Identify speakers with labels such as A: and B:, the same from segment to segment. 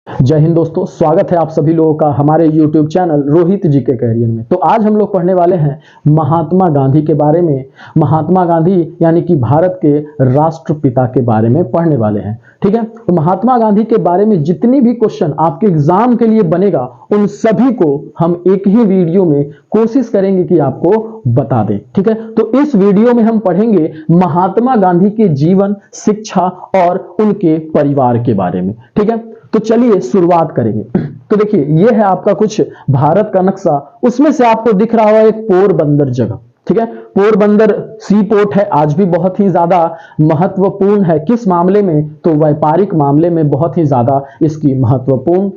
A: जय हिंद दोस्तों, स्वागत है आप सभी लोगों का हमारे YouTube चैनल रोहित जी के कैरियर में। तो आज हम लोग पढ़ने वाले हैं महात्मा गांधी के बारे में। महात्मा गांधी यानी कि भारत के राष्ट्रपिता के बारे में पढ़ने वाले हैं। ठीक है, तो महात्मा गांधी के बारे में जितनी भी क्वेश्चन आपके एग्जाम के लिए बनेगा उन सभी को हम एक ही वीडियो में कोशिश करेंगे कि आपको बता दें। ठीक है, तो इस वीडियो में हम पढ़ेंगे महात्मा गांधी के जीवन, शिक्षा और उनके परिवार के बारे में। ठीक है, तो चलिए शुरुआत करेंगे। तो देखिए, ये है आपका कुछ भारत का नक्शा। उसमें से आपको दिख रहा होगा एक पोरबंदर जगह। ठीक है, पोरबंदर सी पोर्ट है, आज भी बहुत ही ज्यादा महत्वपूर्ण है। किस मामले में? तो व्यापारिक मामले में बहुत ही ज्यादा इसकी महत्वपूर्ण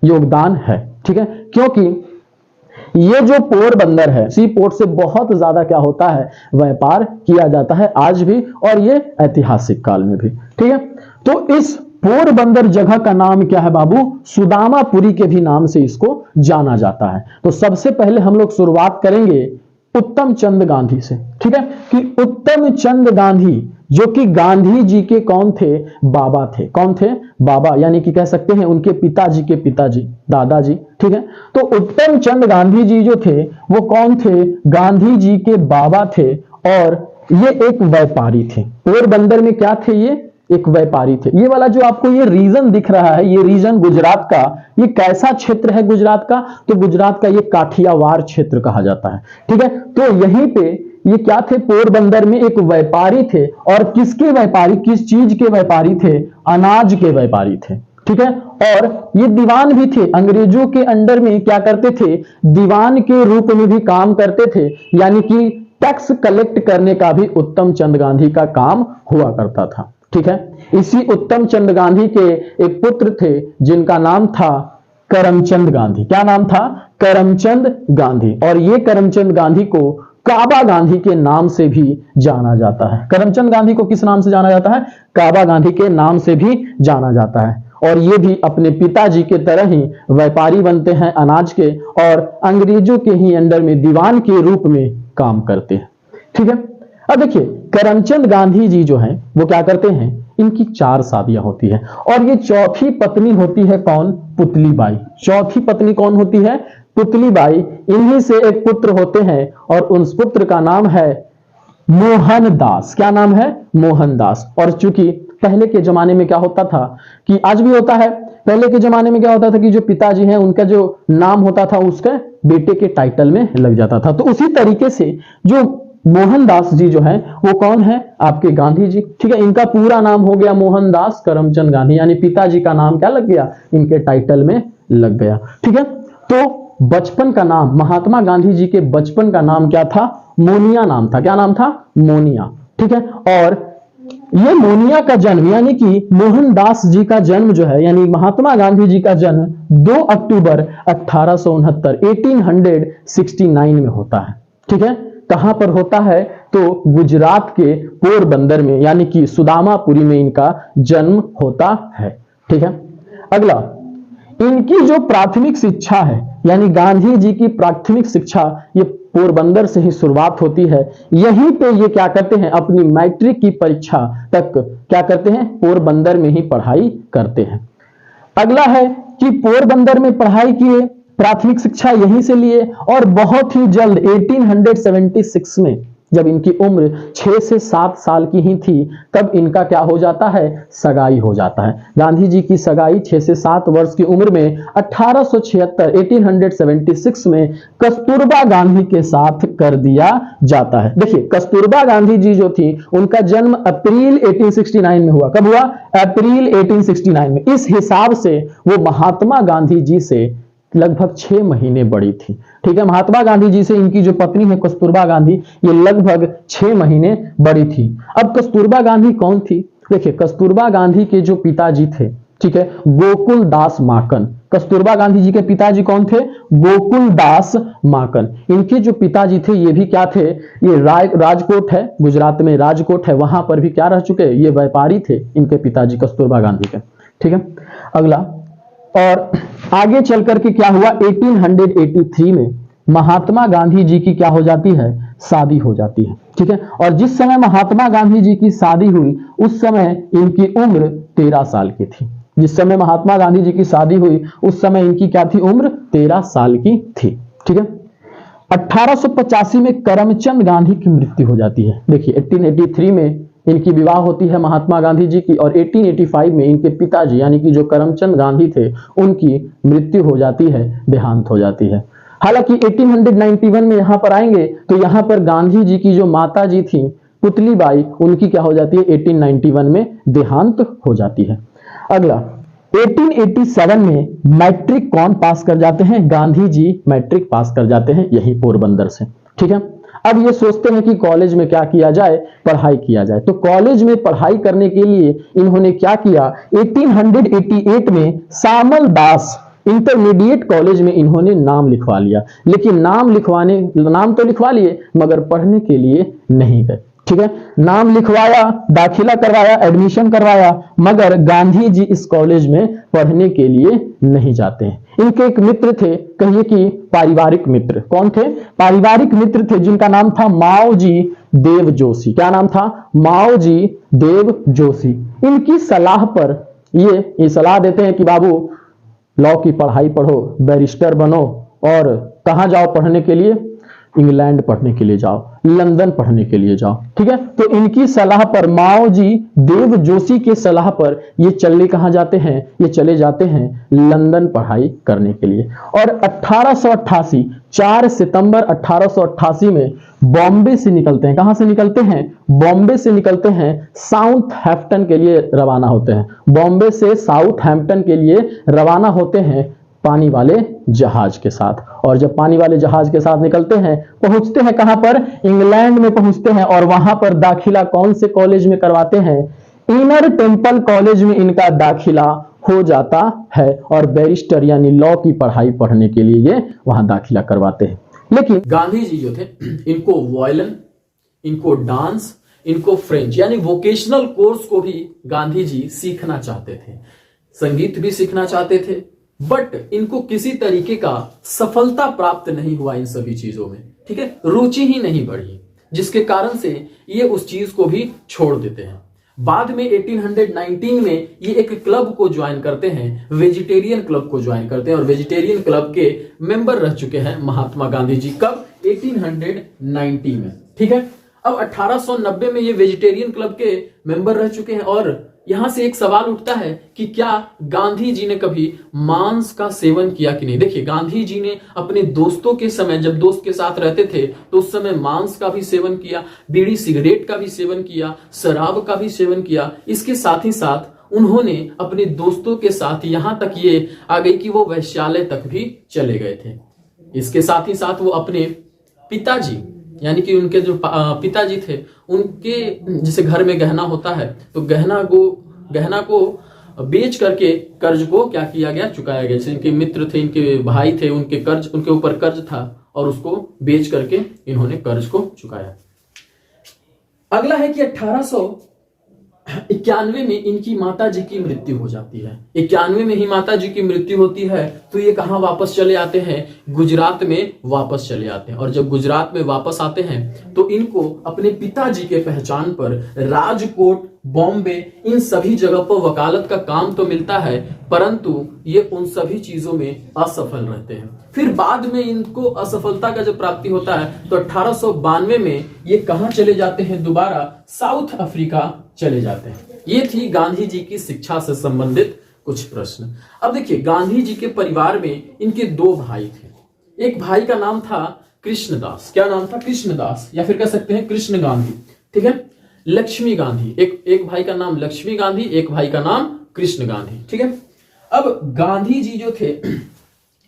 A: योगदान है। ठीक है, क्योंकि ये जो पोरबंदर है, सी पोर्ट से बहुत ज्यादा क्या होता है, व्यापार किया जाता है आज भी, और ये ऐतिहासिक काल में भी। ठीक है, तो इस पोरबंदर जगह का नाम क्या है बाबू? सुदामापुरी के भी नाम से इसको जाना जाता है। तो सबसे पहले हम लोग शुरुआत करेंगे उत्तम चंद गांधी से। ठीक है, कि उत्तम चंद गांधी जो कि गांधी जी के कौन थे? बाबा थे। कौन थे? बाबा, यानी कि कह सकते हैं उनके पिताजी के पिताजी, दादाजी। ठीक है, तो उत्तम चंद गांधी जी जो थे वो कौन थे? गांधी जी के बाबा थे, और ये एक व्यापारी थे। पोरबंदर में क्या थे? ये एक व्यापारी थे। ये वाला जो आपको ये रीजन दिख रहा है, ये रीजन गुजरात का, ये कैसा क्षेत्र है गुजरात का? तो गुजरात का ये काठियावाड़ क्षेत्र कहा जाता है। ठीक है, तो यहीं पे ये क्या थे? पोरबंदर में एक व्यापारी थे। और किसके व्यापारी? किस चीज के व्यापारी थे? अनाज के व्यापारी थे। ठीक है, और ये दीवान भी थे। अंग्रेजों के अंडर में क्या करते थे? दीवान के रूप में भी काम करते थे, यानी कि टैक्स कलेक्ट करने का भी उत्तम चंद गांधी का काम हुआ करता था। ठीक है, इसी उत्तम चंद गांधी के एक पुत्र थे जिनका नाम था करमचंद गांधी। क्या नाम था? करमचंद गांधी। और ये करमचंद गांधी को काबा गांधी के नाम से भी जाना जाता है। करमचंद गांधी को किस नाम से जाना जाता है? काबा गांधी के नाम से भी जाना जाता है। और ये भी अपने पिताजी के तरह ही व्यापारी बनते हैं अनाज के, और अंग्रेजों के ही अंडर में दीवान के रूप में काम करते हैं। ठीक है, अब देखिए, करमचंद गांधी जी जो हैं वो क्या करते हैं? इनकी 4 शादियां होती है, और ये चौथी पत्नी होती है कौन? पुतली बाई। चौथी पत्नी कौन होती है? पुतली बाई। इन्हीं से एक पुत्र होते हैं, और उस पुत्र का नाम है मोहनदास। क्या नाम है? मोहनदास। और चूंकि पहले के जमाने में क्या होता था, कि आज भी होता है, पहले के जमाने में क्या होता था कि जो पिताजी हैं उनका जो नाम होता था उसके बेटे के टाइटल में लग जाता था। तो उसी तरीके से जो मोहनदास जी जो है वो कौन है? आपके गांधी जी। ठीक है, इनका पूरा नाम हो गया मोहनदास करमचंद गांधी, यानी पिताजी का नाम क्या लग गया? इनके टाइटल में लग गया। ठीक है, तो बचपन का नाम, महात्मा गांधी जी के बचपन का नाम क्या था? मोनिया नाम था। क्या नाम था? मोनिया। ठीक है, और ये मोनिया का जन्म, यानी कि मोहनदास जी का जन्म जो है, यानी महात्मा गांधी जी का जन्म 2 अक्टूबर 1869 में होता है। ठीक है, कहां पर होता है? तो गुजरात के पोरबंदर में, यानी कि सुदामापुरी में इनका जन्म होता है। ठीक है, अगला, इनकी जो प्राथमिक शिक्षा है, यानी गांधी जी की प्राथमिक शिक्षा, ये पोरबंदर से ही शुरुआत होती है। यहीं पे ये क्या करते हैं? अपनी मैट्रिक की परीक्षा तक क्या करते हैं? पोरबंदर में ही पढ़ाई करते हैं। अगला है कि पोरबंदर में पढ़ाई किए, प्राथमिक शिक्षा यहीं से लिए, और बहुत ही जल्द 1876 में जब इनकी उम्र 6 से 7 साल की ही थी, तब इनका क्या हो जाता है? सगाई हो जाता है। गांधी जी की सगाई 6 से 7 वर्ष की उम्र में 1876 में कस्तूरबा गांधी के साथ कर दिया जाता है। देखिए, कस्तूरबा गांधी जी जो थी उनका जन्म अप्रैल 1869 में हुआ। कब हुआ? अप्रैल 1869 में। इस हिसाब से वो महात्मा गांधी जी से लगभग 6 महीने बड़ी थी। ठीक है, महात्मा गांधी जी से इनकी जो पत्नी है कस्तूरबा गांधी, ये लगभग 6 महीने बड़ी थी। अब कस्तूरबा गांधी कौन थी? देखिए, कस्तूरबा गांधी के जो पिताजी थे, ठीक है, गोकुल दास माकन। कस्तूरबा गांधी जी के पिताजी कौन थे? गोकुल दास माकन। इनके जो पिताजी थे ये भी क्या थे? ये राजकोट है, गुजरात में राजकोट है, वहां पर भी क्या रह चुके? ये व्यापारी थे इनके पिताजी कस्तूरबा गांधी के। ठीक है, अगला, और आगे चल करके क्या हुआ? 1883 में महात्मा गांधी जी की क्या हो जाती है? शादी हो जाती है। ठीक है, और जिस समय महात्मा गांधी जी की शादी हुई उस समय इनकी उम्र 13 साल की थी। जिस समय महात्मा गांधी जी की शादी हुई उस समय इनकी क्या थी उम्र, 13 साल की थी। ठीक है। 1885 में करमचंद गांधी की मृत्यु हो जाती है। देखिए 1883 में इनकी विवाह होती है महात्मा गांधी जी की, और 1885 में इनके पिताजी यानी कि जो करमचंद गांधी थे उनकी मृत्यु हो जाती है, देहांत हो जाती है। हालांकि 1891 में यहां पर आएंगे तो यहां पर गांधी जी की जो माता जी थी पुतली बाई, उनकी क्या हो जाती है 1891 में देहांत हो जाती है। अगला 1887 में मैट्रिक कौन पास कर जाते हैं, गांधी जी मैट्रिक पास कर जाते हैं यही पोरबंदर से। ठीक है। अब ये सोचते हैं कि कॉलेज में क्या किया जाए, पढ़ाई किया जाए। तो कॉलेज में पढ़ाई करने के लिए इन्होंने क्या किया, 1888 में सामल दास इंटरमीडिएट कॉलेज में इन्होंने नाम लिखवा लिया। लेकिन नाम तो लिखवा लिए मगर पढ़ने के लिए नहीं गए। ठीक है। नाम लिखवाया, दाखिला करवाया, एडमिशन करवाया, मगर गांधी जी इस कॉलेज में पढ़ने के लिए नहीं जाते हैं। इनके एक मित्र थे, कहिए कि पारिवारिक मित्र। कौन थे, पारिवारिक मित्र थे, जिनका नाम था माओ जी देव जोशी। क्या नाम था, माओ जी देव जोशी। इनकी सलाह पर ये सलाह देते हैं कि बाबू लॉ की पढ़ाई पढ़ो, बैरिस्टर बनो, और कहां जाओ पढ़ने के लिए, इंग्लैंड पढ़ने के लिए जाओ, लंदन पढ़ने के लिए जाओ। ठीक है। तो इनकी सलाह पर, माओ जी देव जोशी के सलाह पर ये कहां जाते हैं, ये चले जाते हैं लंदन पढ़ाई करने के लिए। और 1888 4 सितंबर 1888 में बॉम्बे से निकलते हैं। कहां से निकलते हैं, बॉम्बे से निकलते हैं, साउथहैम्पटन के लिए रवाना होते हैं। बॉम्बे से साउथहैम्पटन के लिए रवाना होते हैं पानी वाले जहाज के साथ। और जब पानी वाले जहाज के साथ निकलते हैं, पहुंचते हैं कहां पर, इंग्लैंड में पहुंचते हैं। और वहां पर दाखिला कौन से कॉलेज में करवाते हैं, इनर टेम्पल कॉलेज में इनका दाखिला हो जाता है। और बैरिस्टर यानी लॉ की पढ़ाई पढ़ने के लिए ये वहां दाखिला करवाते हैं। लेकिन गांधी जी जो थे, इनको वायलिन, इनको डांस, इनको फ्रेंच यानी वोकेशनल कोर्स को भी गांधी जी सीखना चाहते थे, संगीत भी सीखना चाहते थे, बट इनको किसी तरीके का सफलता प्राप्त नहीं हुआ इन सभी चीजों में। ठीक है। रुचि ही नहीं बढ़ी, जिसके कारण से ये उस चीज को भी छोड़ देते हैं। बाद में 1819 में ये एक क्लब को ज्वाइन करते हैं, वेजिटेरियन क्लब को ज्वाइन करते हैं, और वेजिटेरियन क्लब के मेंबर रह चुके हैं महात्मा गांधी जी। कब, 1890 में। ठीक है। अब 1890 में ये वेजिटेरियन क्लब के मेंबर रह चुके हैं, और यहां से एक सवाल उठता है कि क्या गांधी जी ने कभी मांस का सेवन किया कि नहीं। देखिए गांधी जी ने अपने दोस्तों के समय, जब दोस्त के साथ रहते थे तो उस समय मांस का भी सेवन किया, बीड़ी सिगरेट का भी सेवन किया, शराब का भी सेवन किया। इसके साथ ही साथ उन्होंने अपने दोस्तों के साथ यहां तक ये आ गई कि वो वैश्यालय तक भी चले गए थे। इसके साथ ही साथ वो अपने पिताजी यानी कि उनके जो पिताजी थे, उनके जैसे घर में गहना होता है तो गहना को बेच करके कर्ज को क्या किया गया, चुकाया गया। जैसे इनके मित्र थे, इनके भाई थे, उनके ऊपर कर्ज था और उसको बेच करके इन्होंने कर्ज को चुकाया। अगला है कि 1891 में इनकी माता जी की मृत्यु हो जाती है। 91 में ही माता जी की मृत्यु होती है तो ये कहां वापस चले आते हैं, गुजरात में वापस चले आते हैं। और जब गुजरात में वापस आते हैं तो इनको अपने पिताजी के पहचान पर राजकोट, बॉम्बे, इन सभी जगह पर वकालत का काम तो मिलता है, परंतु ये उन सभी चीजों में असफल रहते हैं। फिर बाद में इनको असफलता का जब प्राप्ति होता है तो 1892 में ये कहां चले जाते हैं, दोबारा साउथ अफ्रीका चले जाते हैं। ये थी गांधी जी की शिक्षा से संबंधित कुछ प्रश्न। अब देखिए गांधी जी के परिवार में इनके 2 भाई थे। एक भाई का नाम था कृष्णदास। क्या नाम था, कृष्णदास, या फिर कह सकते हैं कृष्ण गांधी। ठीक है। लक्ष्मी गांधी, एक भाई का नाम लक्ष्मी गांधी, एक भाई का नाम कृष्ण गांधी। ठीक है। अब गांधी जी जो थे,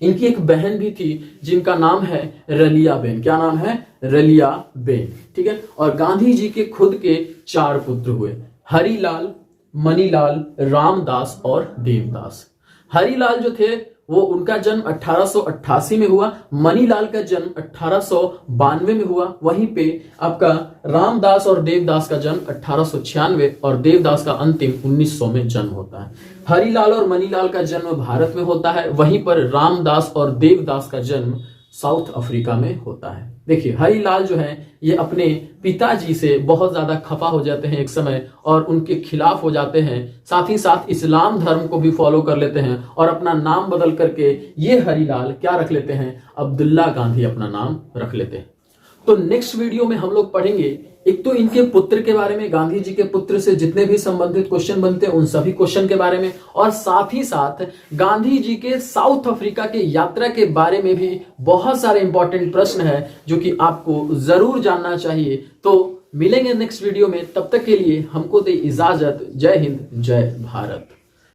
A: इनकी एक बहन भी थी जिनका नाम है रलिया बेन। क्या नाम है, रलिया बेन। ठीक है। और गांधी जी के खुद के 4 पुत्र हुए, हरिलाल, मनीलाल, रामदास और देवदास। हरिलाल जो थे वो उनका जन्म 1888 में हुआ, मनीलाल का जन्म 1892 में हुआ। वहीं पे आपका रामदास और देवदास का जन्म 1896 और देवदास का अंतिम 1900 में जन्म होता है। हरिलाल और मनीलाल का जन्म भारत में होता है, वहीं पर रामदास और देवदास का जन्म साउथ अफ्रीका में होता है। देखिए हरिलाल जो है ये अपने पिताजी से बहुत ज्यादा खफा हो जाते हैं एक समय और उनके खिलाफ हो जाते हैं, साथ ही साथ इस्लाम धर्म को भी फॉलो कर लेते हैं और अपना नाम बदल करके ये हरिलाल क्या रख लेते हैं, अब्दुल्ला गांधी अपना नाम रख लेते हैं। तो नेक्स्ट वीडियो में हम लोग पढ़ेंगे एक तो इनके पुत्र के बारे में, गांधी जी के पुत्र से जितने भी संबंधित क्वेश्चन बनते हैं उन सभी क्वेश्चन के बारे में, और साथ ही साथ गांधी जी के साउथ अफ्रीका के यात्रा के बारे में भी बहुत सारे इंपॉर्टेंट प्रश्न है जो कि आपको जरूर जानना चाहिए। तो मिलेंगे नेक्स्ट वीडियो में, तब तक के लिए हमको दे इजाजत। जय हिंद, जय भारत।